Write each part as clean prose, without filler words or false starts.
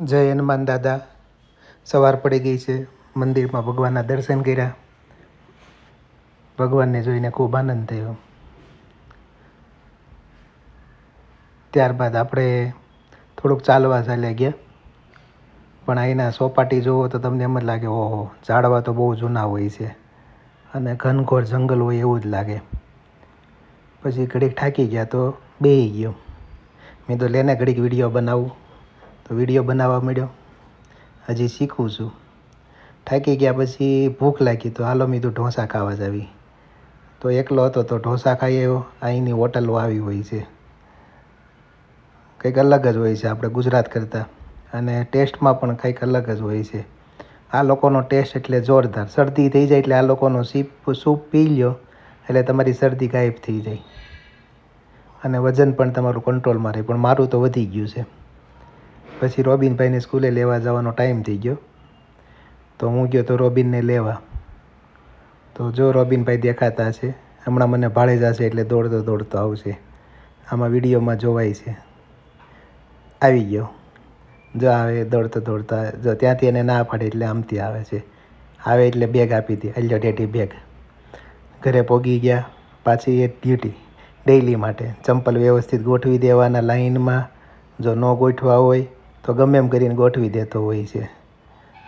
જય હનુમાન દાદા. સવાર પડી ગઈ છે. મંદિરમાં ભગવાનના દર્શન કર્યા. ભગવાનને જોઈને ખૂબ આનંદ થયો. ત્યારબાદ આપણે થોડુંક ચાલવા ચાલ્યા ગયા. પણ અહીંના સોપાટી જુઓ તો તમને એમ જ લાગે ઓહો, ઝાડવા તો બહુ જૂના હોય છે અને ઘનઘોર જંગલ હોય એવું જ લાગે. પછી ઘડીક થાકી ગયા તો બેસી ગયો. મેં તો લેને ઘડીક વિડીયો બનાવું, તો વિડીયો બનાવવા માંડ્યો. હજી શીખું છું. થાકી ગયા પછી ભૂખ લાગી તો હાલો મેં તો ઢોસા ખાવા જ આવી. તો એકલો હતો તો ઢોસા ખાઈ આવ્યો. અહીંની હોટલો આવી હોય છે, કંઈક અલગ જ હોય છે આપણે ગુજરાત કરતાં, અને ટેસ્ટમાં પણ કંઈક અલગ જ હોય છે. આ લોકોનો ટેસ્ટ એટલે જોરદાર. શરદી થઈ જાય એટલે આ લોકોનો સૂપ પી લ્યો એટલે તમારી શરદી ગાયબ થઈ જાય અને વજન પણ તમારું કંટ્રોલમાં રહે. પણ મારું તો વધી ગયું છે. પછી રોબિનભાઈને સ્કૂલે લેવા જવાનો ટાઈમ થઈ ગયો તો હું ગયો તો રોબિનને લેવા. તો જો રોબિનભાઈ દેખાતા છે, હમણાં મને ભાળે જશે એટલે દોડતો દોડતો આવશે. આમાં વિડીયોમાં જોવાય છે. આવી ગયો, જો આવે દોડતો દોડતો. જો ત્યાંથી એને ના પાડે એટલે આમથી આવે છે. આવે એટલે બેગ આપી દે, અલ્યો ડેડી બેગ. ઘરે પહોંચી ગયા. પાછી એક ડ્યુટી ડેઈલી માટે. ચંપલ વ્યવસ્થિત ગોઠવી દેવાના લાઈનમાં. જો ન ગોઠવા હોય તો ગમે એમ કરીને ગોઠવી દેતો હોય છે.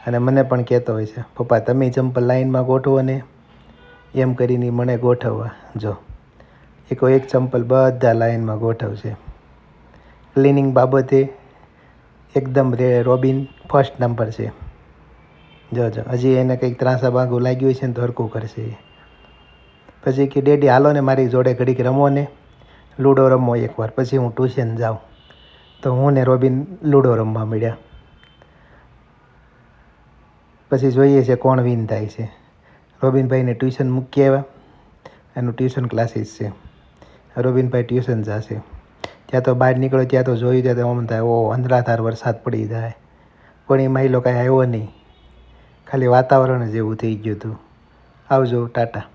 અને મને પણ કહેતો હોય છે, પપ્પા તમે ચંપલ લાઈનમાં ગોઠવો ને, એમ કરીને મને ગોઠવવા. જો એક ચંપલ બધા લાઈનમાં ગોઠવશે. ક્લિનિંગ બાબતે એકદમ રોબિન ફર્સ્ટ નંબર છે. જો હજી એને કંઈક ત્રાસા ભાગું લાગ્યું હોય છે ને તો હરખું કરશે. પછી કે ડેડી હાલો ને મારી જોડે ઘડીક રમો ને, લૂડો રમો એકવાર, પછી હું ટ્યુશન જાઉં. તો હું ને રોબિન લૂડો રમવા મળ્યા. પછી જોઈએ છે કોણ વિન થાય છે. રોબિનભાઈને ટ્યુશન મૂકી આવ્યા. એનું ટ્યુશન ક્લાસીસ છે. રોબિનભાઈ ટ્યુશન જશે. ત્યાં તો બહાર નીકળ્યો ત્યાં તો જોયું ત્યાં તો આમ થાય ઓ અંધરાધાર વરસાદ પડી જાય. પણ એમાં એ લોકો કાંઈ આવ્યો નહીં, ખાલી વાતાવરણ જ એવું થઈ ગયું હતું. આવજો, ટાટા.